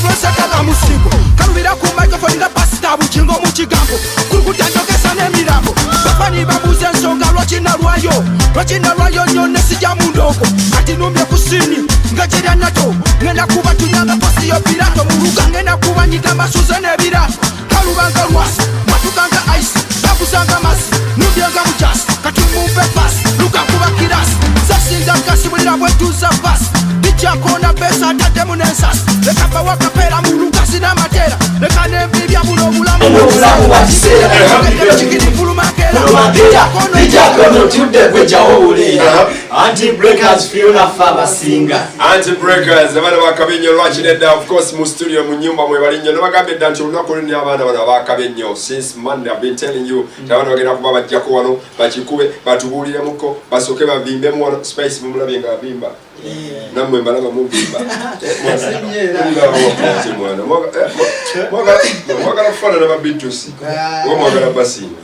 influencer kala musigo kalubira ku microphone nga pastor buchingo mu kigambo kurukutandokesa n'emirambo bafani babuze ensonga lwakina lwayo nyone sijja mu ndoko ati numye kusini nga jerya nato ngenda kuba tunyanga pasi yo pirato muluka ngenda kuba nyiga masuze n'ebirato kalubanga lwasi matukanga ice babusanga masi nubyanga mujasi kati mumpe pasi luka kuba kirasi sasinza nkasibulira bwetuza pasi bijakona pesa atadde mu nensasi leka bawakapera mu lukasi n'amatera leka n'embibya buno obulamu wa kiseera kikirifulumakera bijakono tudde gwejawo wulira Anti-breakers Fiona Fabasinga Anti-breakers abana bakabenyo lwakireda of course mu studio mu nyumba mwe balinyo nabagambye dda nti olunaku luni abana bano bakabenyo since Monday I've been telling you tabana bagenda kuba bajjako wano bakikube batubuuliremuko basooke bavimbemu wano space mumulabye nga bimba namwe mbalaba mubimba mwagala kufaanana babitusi mwagala basinga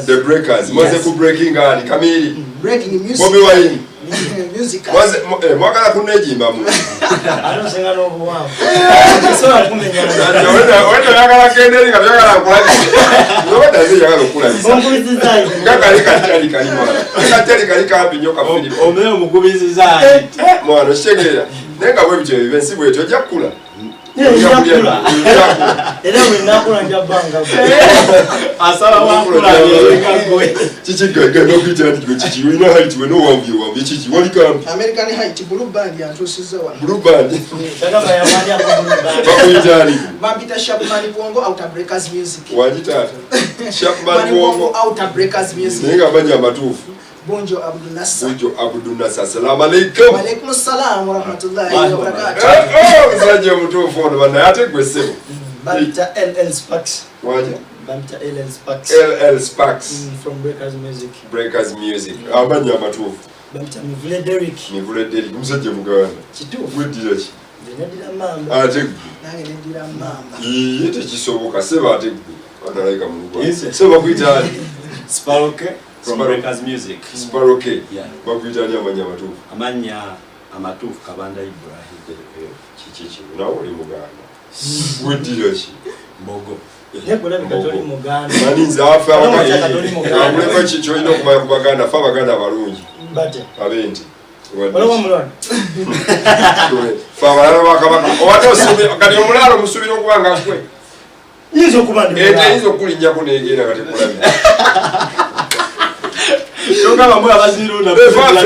the breakers mwaze ku breaking ali kamiri Bobby Wine mwagala kunejimba mu Alosenga no buwangu so akumenya wenda yakala kenderi kabyakala kulali nobada ze yakala kulali omukubizi zayi ngakali kali kambi nyoka Philip omeye omukubizi zayi mwana shegera nenga bwebyo bibensi bwe tojja kula era wenakula njabanga asala wakula yekagwe chichigaga no bitandi chichi wina height we no wambi chichi wali kambi American height blue band yantusiza wa blue band kama ya manja bakuyitali bampita Sharpman Bongo Outer Breakers Music wajita Sharpman Bongo Outer Breakers Music nenga banya matufu Bonjo Abdul Nasser Assalamu alaikum wa alaikum assalam wa rahmatullahi wa barakatuh zaje mutufu ono bana ate gwesebo Banta LL Sparks waje Banta LL Sparks LL Sparks from Breakers Music abanya matufu Banta Mivule Derek musaje muganda kitufu wedira ki ndira mamba ate nange ndira mamba yete kisoboka seba ate wanalaika mungu seba kuitali Sparoke from Breakers Music Sparoke yeah bakuitali amanya matufu amanya amatufu Kabanda Ibrahim chichichi nawo oli muganda wedira ki Mbogo nekula bikatoli muganda maninza afa abaganda chicho ino kumaya kubaganda fa baganda balungi bate abenti waliwo mulwana fa balala bakabaka owato osubi kati omulalo musubira okubanga kwe yizo kubandi yizo kulinnya kunegera kati kulabi Yoga bamwe abazirunda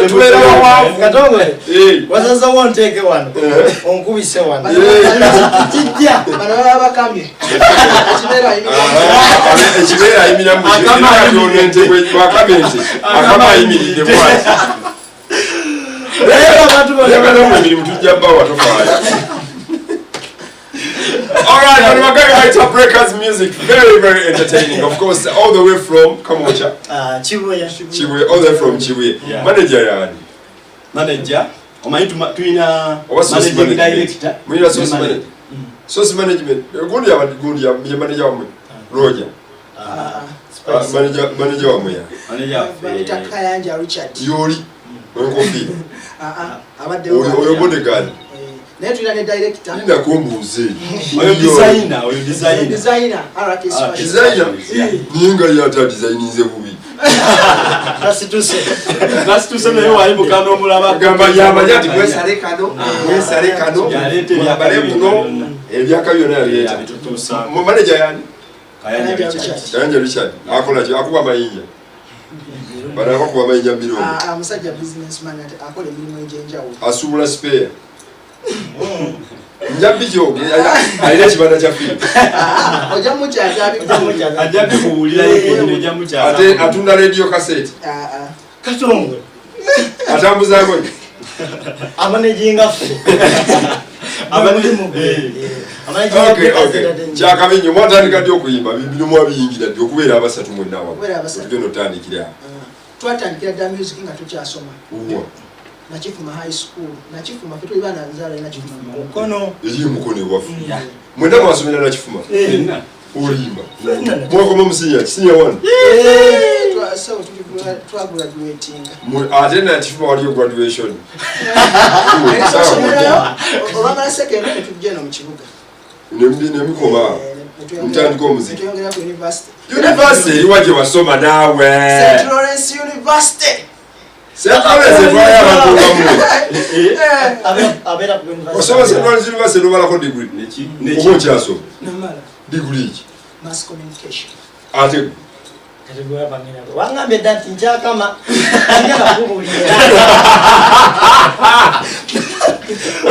tubeera wawavu katongwe wazaza wonteke wano onkubise wano kijja bana bakambye ekibeera ayimira mu kibeera bakamente akama ayimiridde bwati emirimu tujja bbawa tofaaya. Alright, on Magari Breakers Music, very, very entertaining. Of course, all the way from Kamocha. Chibuye, all the way from Chibuye. Yeah. Manager yani? Manager? Omanyi tuina managing director. Mwina source management. Source management. Gundi ya manager wa mwe. Roger. Manager wa mwe ya. Manager wa Kayanja Richard. Yori. Mwenkofi. Abadde oyo bodyguard. Naye tulina ne director. Nina kumbuze. Oyo designer. Designer. RK Designer. Ninga yata designinze bubi. Kasituse naye wali mukano omulaba gamba yamanyati mwesale kano. Yabale buno. Ebyaka byonna yaleta. Mu manager yani? Kayanja Richard. Akola ki akuba mayinja. Bana bakuba mayinja mbiro. Musajja businessman akola emirimu enjenjawo. Asubula spare. Njabijo ayina kibanda kya film. Oja muchaza ajabi kuwulira yekene jamuchaza. Ate atunda radio cassette. Katongwe. Atambuza ngo. Amanejinga fu. Okay. Kyakabinyo mwatandika ddi okuyimba bibino mwabiyingira ddi okubeera abasatu mwenna wamu. Tugenda otandikira. Twatandikira dda music nga tukyasoma. Nachifuma high school. Nachifuma kitu ibana nzala nachifuma mukono. Eri mukono wafu. Mwenda mwasomera nachifuma. Olimba. Mwako mumusinya kisinya wana. Twa graduating. Ate nachifuma waliyo graduation. second tujje no mu kibuga nemikoma mutandika omuziki tuyongera ku university university iwaje wasoma nawe St. Lawrence University St. Lawrence twaya abakugamu abera ku university osoma St. Lawrence University nobalako degree oba okyasoma namala degree ki mass communication ate wangambye dati njakama njala kubulira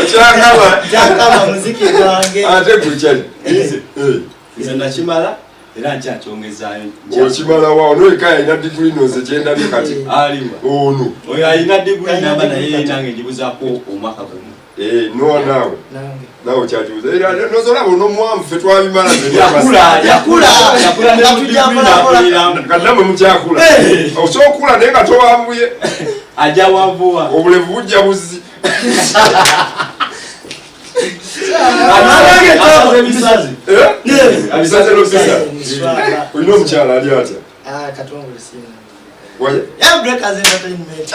okyagaba njakama muziki gwange ate kukyali nze nakimala era nkyakyongezaayo okimala wawo noyika alina degree noze kyendabye kati aliwa ono oyo alina diguli namba naye nange njibuzaako omwaka gumu naawe nawe okyakibuza era nozolaba onomuwamu ffe twabimala kadamwe mukyakula osobola okula naye nga towambuye ajja wavuwa obulevu bujja buzzi abisaze nobisa olina omukyala ali atya katongole sina waye breakers entertainment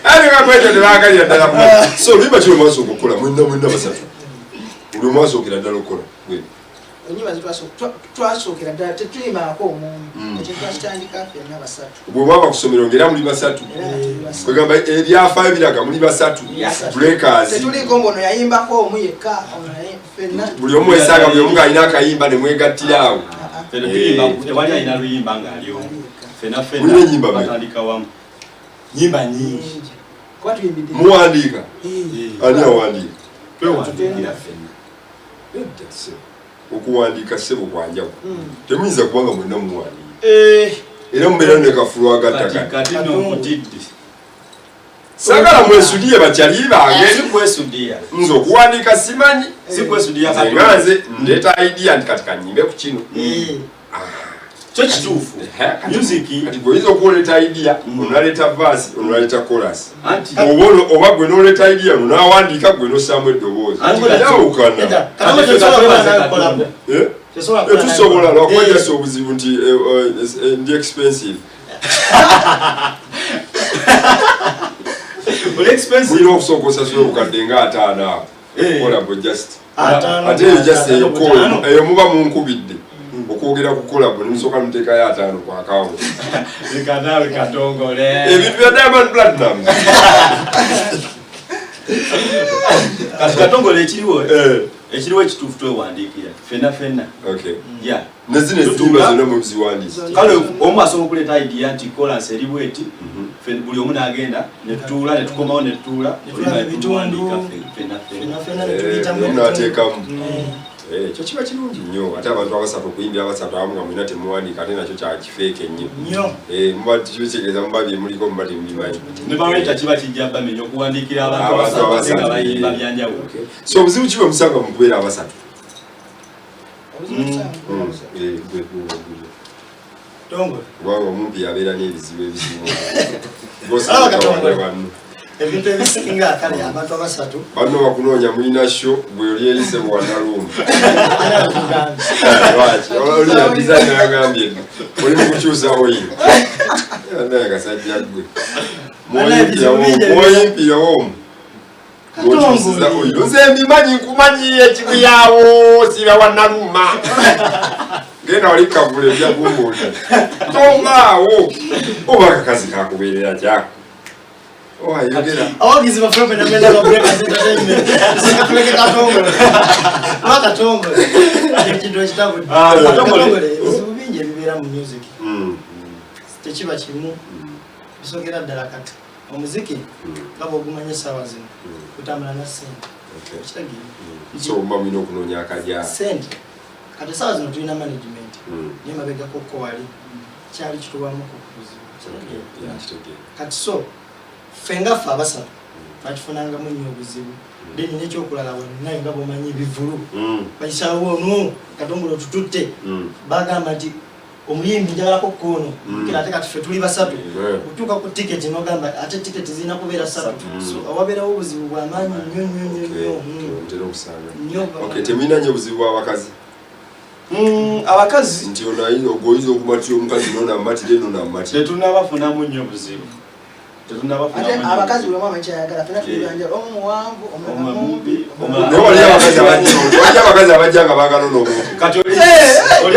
aningakwetondebaagalira ddala so luyimba kiri omwasi okukola mwenda basatu oli omwasookera ddala okukola onyimba twasookera ddala tetuyimalako omuntu ekyo twakitandika ffenna basatu bwe mwaba ku ssomero ng'era muli basatu kwegamba ebyafaayo biraga muli basatu breakers tetuliko mbono yayimbako omu yekka ffenna buli omu wesanga buli omu ng'alina akayimba ne mwegattira awo tewali alina luyimba ng'alio mulina ennyimba batandika wamu nyimba nyingi kuba tuyimbidde muwandiika ani awandiika twewandikira ffenna okuwandiika ssebo kwanjawulo temuyinza kubanga mwenna muwandiika era mubeera ne kafulu agattaka kati nomutidde sagala mwesudiye bakyali bange sikwesudiya nze okuwandiika simanyi sikwesudiya nga nze ndeeta idea nti kati kanyimbe ku kino kyo kituufu musiki kati gweoyinza okuleeta idea onaleeta vaasi onaleeta kolasi anti oba gwe noleeta idea nonawandiika gwe nossaamu eddoboozi yawukana tusobola lwakwejasa obuzibu nti ndi expensive mulina okusooka osasula obukadde nga 5 kola bwe just ate eyo just eyo muba munkubidde okwogera ku kolabo nimusooka muteekayo 5 ku akawunti lekanawe katongole ebintu bya Diamond Platinum kati katongole ekiriwo ekituufu twewandiikira fenna nezino ezitimba zonna muziwandiisa kale omu asobola okuleeta idea nti kolansi eri bweti buli omu n'agenda netutuula netukomawo netutuula nateekamu ekyo kiba kirungi nnyo ate abantu abasatu okuyimbira abasatu abamu nga mulina temuwandiika ate nakyo kyakifeeke nnyo muba kibitegeeza muba byemuliko muba temubimanyi nebaweta kiba kijja bamenya okuwandiikira abantu abasatu nga bayimba byanjawulo so obuzibu kiba musanga mukubeera abasatu kubanga omumpi yabeera n'ebizibu ebizibu ebintu ebisinga kale abantu abasatu banno bakunoonya mulina sho bwe oli erise bwanalumba olina design yagambye oli mukukyusa oyi naye kasajja gwe mwoyimpirawo okyusiza oyi nze mbimanyi nkumanyi ekikuyawo siba wanaluma genda wali kavula ebyagumbuuta tongaawo oba akakazi kakubeerera kyako abagizi baffe benamenda ba breakers entertainment sikatuleke katongole katongole ekintu ekitabudde katongole ebizibu bingi ebibeera mu music tekiba kimu bisogera ddala kati omuziki nga bwogumanya essaawa zino kutambula na ssente ekitegeeresoba mulina okunoonya akajja ssente kati essaawa zino tulina management naye mabegako wali kyali kituwamu ku buzibu kati so fengaffe abasatu bakifunangamu nnyo obuzibu then nekyokulala wanaye nga bomanyi ebivulu bakisawo ono katongole otututte bagamba nti omuyimbi njagalako kkono kira ate kati ffe tuli basatu okutuuka ku tiketi nogamba ate tiketi zirina kubeera 3 so awabeerawo obuzibu bwamaanyi nnyo temulina nnyo obuzibu bw'abakazi abakazi nti ogoyinza okumatira omukazi nonamatire tetunabafunamu nnyo obuzibu ate abakazi bwe mama nkyayagala fena tuyanja omuwanvu omulamubi no wali abakazi abajjanga baagala n'omuntu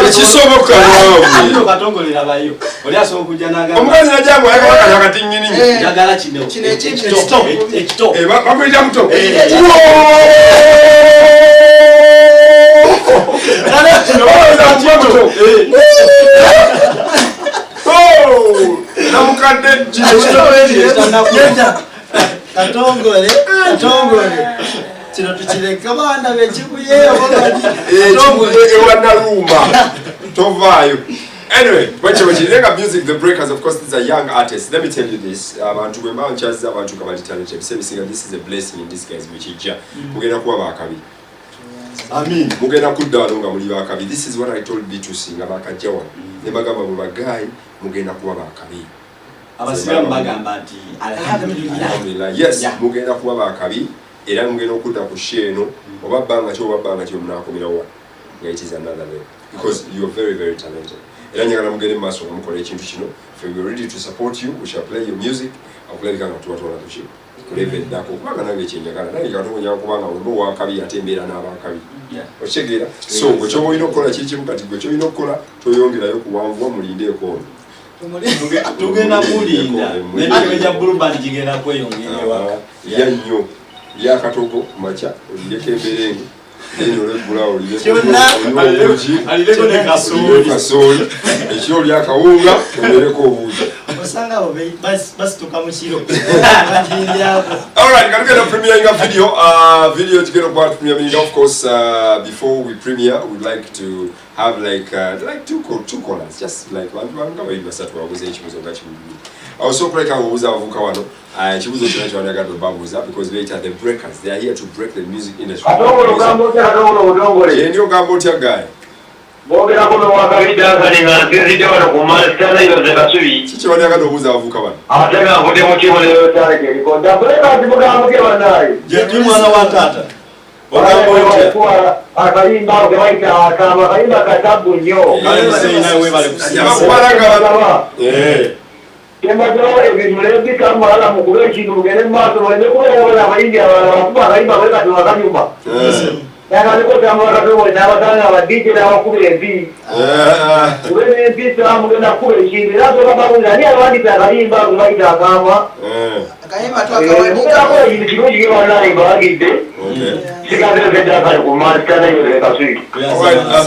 ekisoboka nawe katongolera bayo oli asobola okujja n'agamba omukazi najjangu ayagala kati akatinnyini njagala kino ekito bakuyita muto namukadde katongole kino tukireka baana bekikuye ewanaluma tovaayo. Anyway, when music, the Breakers, of course, these are young artists. Let me tell you this. Abantu bwemba nchaza abantu kabali talented. This is a blessing in disguise which is mugenda kuba bakabi. Amen. Mugenda kuddalo nga muli bakabi. This is what I told B2C nga bakajjawa. Ne bagamba mu bagayi mugenda kuba bakabi. Abasiga mbagamba ati alhamdulillah. Yes, mugenda kuba bakabi. Era mugenda okudda ku sheno oba banga kyo munakomerawa. It is another level because you are very, very talented. We are ready to support you. We shall play your music. I'll play the kind of to Alright, can we get a premiering a video to get about premiering? Of course, before we premiere, we'd like to have like two callers, just like one. I was so like I was because they are the breakers. They are here to break the music industry. Guy.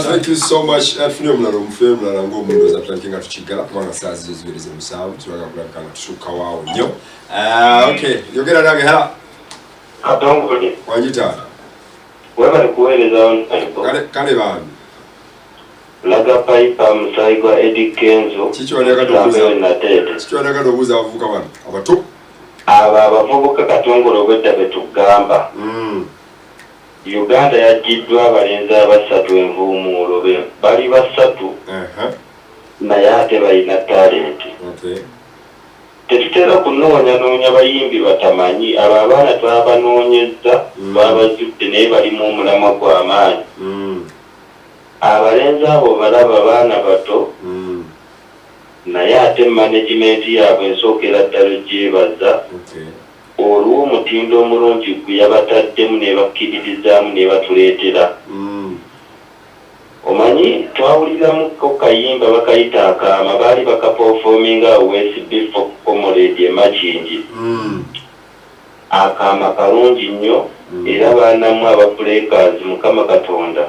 Thank you so much. Okay, you get a hello. Wewe kueleza kale bana laga pipe msaigwa Eddie Kenzo kichwanaga dobuza avuka bana abato abavubuka katongolo gwedda betugamba Uganda yajiddwa abalenzi abasatu envuumuulo bali basatu naye ate balina talent. Tetutera kunoonya bayimbi batamanyi abo abaana twabanoonyezza babazudde naye balimu omulamwa gw'amaanyi. Abalenzi abo balaba baana bato naye ate management yaabwe ensookera ddala gyebaza olw'omutindo omulungi gwe yabataddemu ne bakkiririzaamu ne batuleetera. Omanyi twawuliramu ko kayimba bakayita akaama baali bakaperforminga OSB for Comrade Machinji. Akaama kalungi nnyo era baanamu abapulekers Mukama Katonda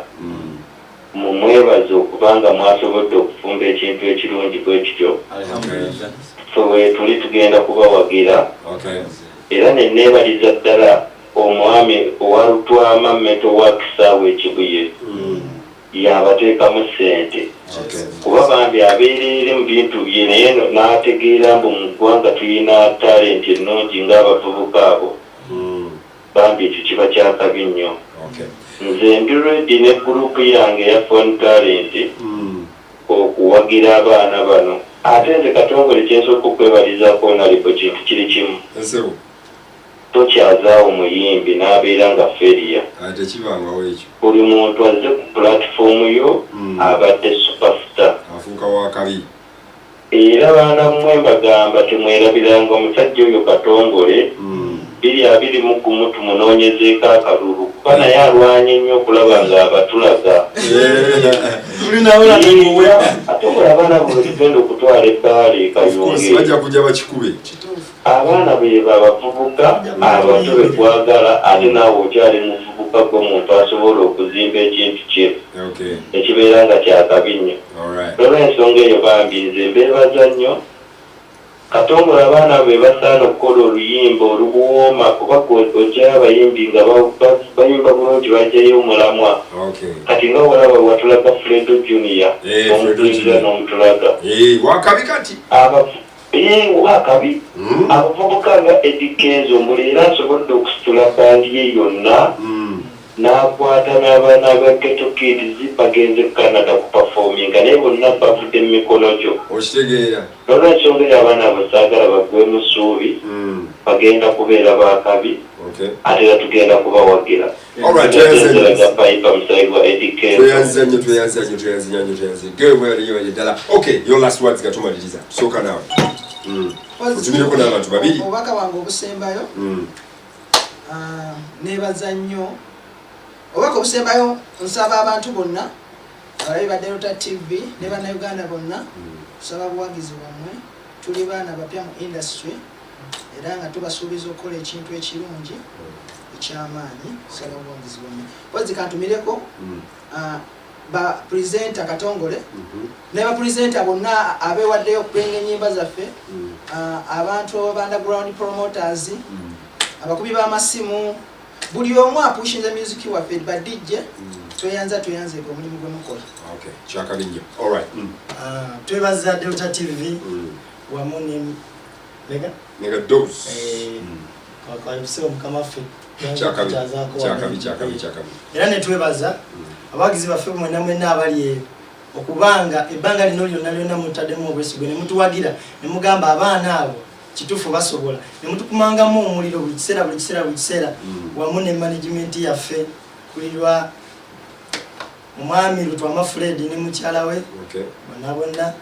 mumwebaza okubanga mwasobodde okufumba ekintu ekirungi bwe kityo. So tuli tugenda kubawagira era ne neebaliza ddala omwami owalutwama Metal Works Ekibuye yabateekamu ssente kuba bambi abeerere mu bintu bye naye n'ategeera mbu mu ggwanga tulina talenti ennungi ng'abavubuka abo bambi ekyo kiba kyakabi nnyo. Nze ndi ready ne gurupu yange ya Phone Talent okuwagira abaana bano ate nze Katongole kyensooka okwebalizaako nalipo kintu kiri kimu tokyazaawo omuyimbi n'abeera nga feria. Buli muntu azze ku platform yo abadde superstar. era baana mmwe mbagamba temwerabiranga omusajja oyo Katongole 2021 tumunoonyezeeko akalulu kuba naye alwanye nnyo okulaba ng'abatulaga ate abaana bwe tugenda okutwala ebbaala ekayunge bajja kujja bakikube abaana beba abavubuka abato bekwagala ate naawe okyali muvubuka gw'omuntu asobola okuzimba ekintu kye ekibeera nga kyakabi nnyo olw'ensonga eyo bambi nze mbeebaza nnyo Katongole abaana be basaana okukola oluyimba oluwooma kuba ojja abayimbi nga bayimba bulungi bajjayo omulamwa kati nga walaba watulaga Fredo Junior omutulira n'omutulaga wakabi kati wakabi abavubuka nga Eddie Kenzo mbuli era asobodde okusitula bandi ye yonna n'akwata n'abaana ba Ghetto Kids bagenze Canada kuperforminga naye bonna bavudde mu mikono gyo okitegeera n'olwensonga eyo abaana abo saagala bagwemu ssuubi bagenda kubeera bakabi ate era tugenda kubawagira payipa musayi gwa Eddie Kenzo ddala okay your last words gatumaliriza tusooka nawe otumireko n'abantu babiri obubaka wange obusembayo neebaza nnyo obubaka obusembayo nsaba abantu bonna abalabi ba Delta TV ne bannayuganda bonna tusaba buwagizi bwammwe tuli baana bapya mu industry era nga tubasuubiza okukola ekintu ekirungi ekyamaanyi tusaba buwagizi bwammwe pozi kantumireko ba presenter Katongole ne ba presenter bonna abeewaddeyo okupenga ennyimba zaffe abantu aba underground promoters abakubi b'amasimu buli omu apushinze music waffe ba DJ tweyanzeeko omulimu gwe mukola kyakabi nnyo alright twebaza Delta TV wamu ne Mega Dose kwakalibise omukama waffe kyakabi era ne twebaza abagizi baffe mwenna abali eyo okubanga ebbanga lino lyonna mutaddemu obwesigwe ne mutuwagira ne mugamba abaana abo kituufu basobola ne mutukumangamu omuliro buli kiseera wamu ne management yaffe kulirwa omwami Lutwama Fred ne mukyala we bonna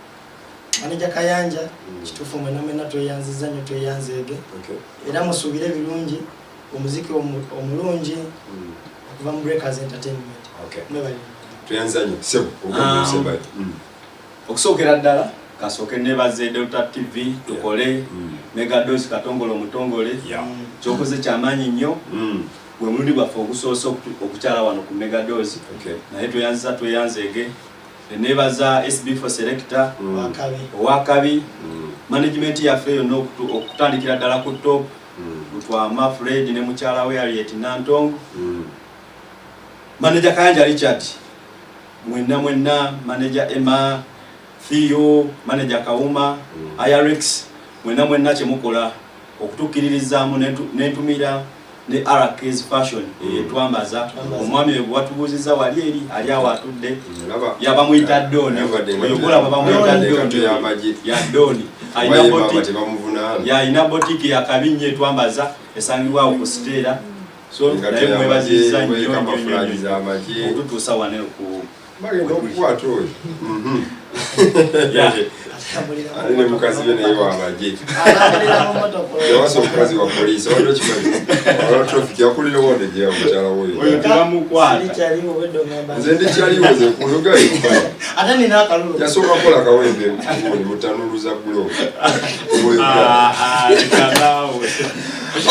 manager Kayanja kituufu mwenna tweyanziza nnyo tweyanzeege era musuubire ebirungi omuziki omulungi okuva mu Breakers Entertainment tuyanza nnyo sebo ogusembayo okusookera ddala kasooke nebaze Delta TV tukole Mega Dose Katongole omutongole kyokoze kyamaanyi nnyo gwe mulundi gwaffe ogusoose okukyala wano ku Mega Dose naye tweyanzeege nebaza SB4 Selector owakabi management yaffe yonna okutandikira ddala ku top Lutwama Fred ne mukyala we Harriet Nantongo manager Kayanja Richard mwenna manager Emma Theo manager Kauma IRX mwenna kyemukola okutukiririzaamu nentumira ne RK's Fashion twambaza omwami we bwatubuuziza wali eri ali awo atudde yabamuyita Doni oyogola babamuyita Doni ya Doni ayina botiki ya Kabinye twambaza esangibwawo ku Stella so naye mwebaziza nnyo okututuusa wane ku bagenda okukwata oyo ne mukazi we naye wamagye yawasa omukazi wa poliisi wadde okimanyi traffic yakulira wonde gye mukyala woyo tebamukwata nze ndikyaliwo ze kuyogayo yasooka kukola kawembe mutanuluza gulo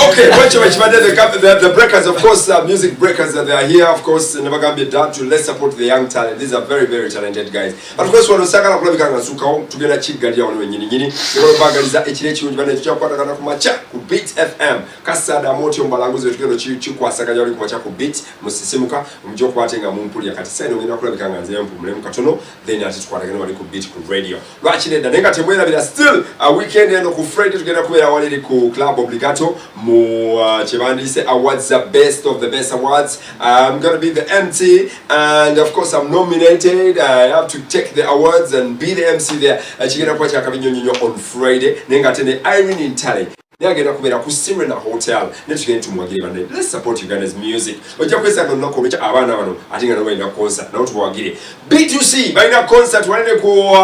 Okay, the Breakers, of course, music breakers that they are here, of course, never gonna be done to let's support the young talent. These are very, very talented guys. But of course, when we sakala kula bikanga suka tugenda kigali wano nyini ngero bagaliza ekire kirungi bane tukyakwatagana ku macha ku Beat FM kasada moti ombalanguze tugendo kikwasaganya oli ku macha ku Beat musisimuka mujjo kwatenga mumpulya kati sene ngenda kula bikanga nze mpumulemu katono then ati tukwatagana wali ku Beat ku radio lwachi nedda nenga temwera bila still a weekend eno ku Friday tugenda kubeera wali ku Club Obligato mu Chevandise Awards, the best of the best awards. I'm gonna be the MC, and of course I'm nominated. I have to take the awards and be the MC there. Chigena kwa chaka on Friday. Nenga tene Irene Intale. Agenda kubera ku Serena Hotel netugenda tumwagire bane. Let's support Uganda's music. Ojja kwesa no nako mecha abana bano atinga no baina concert na tuwagire. B2C baina concert wanene ku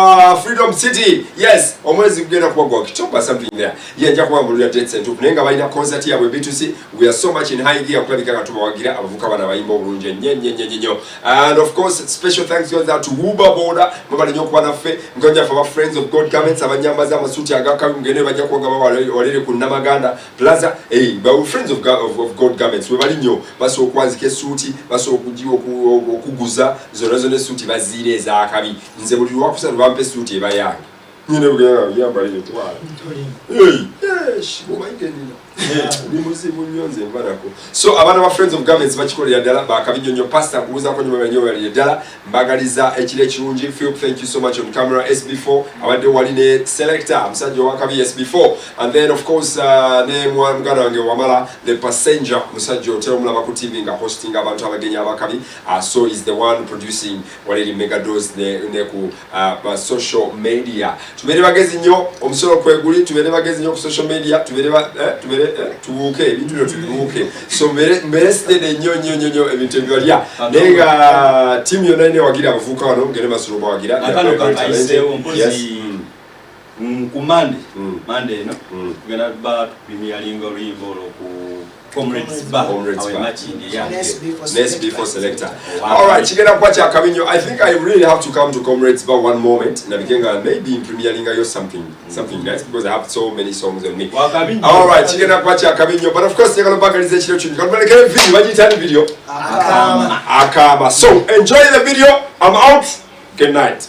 Freedom City. Yes, omwezi kugenda kuwagwa kichomba something there. Yajja kuwambulira dates and tukunenga baina concert yabwe B2C. We are so much in high gear kulabika katubawagira abavuka bana bayimba obulunje nyenyenyenyenyo. And of course special thanks goes out to Uber Border mubali nyo kwa nafe ngoja for our friends of God Garments abanyamba za masuti agaka ngene bajja kuwanga walere ku Namaganda Plaza. Hey, but friends of God Garments we bali nyo baso okwazike suti baso okujiwo okuguza zonazo ne suti bazire za akabi nze buli wakusa bampe suti ebayange nyine bugera yamba ile twala so abana ba friends of Garments bachikolera dala bakabinyonyo pasta kuuza ko nyuma banyo bali dala mbagaliza ekile kirungi. Philip, thank you so much on camera. SB4 abade waline selector msajo wakabi SB4 and then of course ne mwana wange wamala the passenger msajo teromula ku TV nga hosting abantu abagenya abakabi so is the one producing walili mega dose ne ku social media. Tubere bagezi nyo omusoro kweguli, tubere bagezi nyo ku social media, tubere tubuke ebintu tubuke so mbere stede nyo ebintu byalya nega team yona ine wagira abavuka bano ngene masuro bawagira akano kaise ompozi kumande mande no ngena ba premier lingo limbo ku Comrades Bar Next before selector. Alright, chigenda kwacha Kabinyo. I think I really have to come to Comrades Bar one moment. Nabikenga maybe in Premier League or something nice because I have so many songs on me. Alright, chigenda kwacha Kabinyo. But of course, you're gonna back and say chilo chini. Kanbele kele video, wajitani video. Akama. So enjoy the video. I'm out. Good night.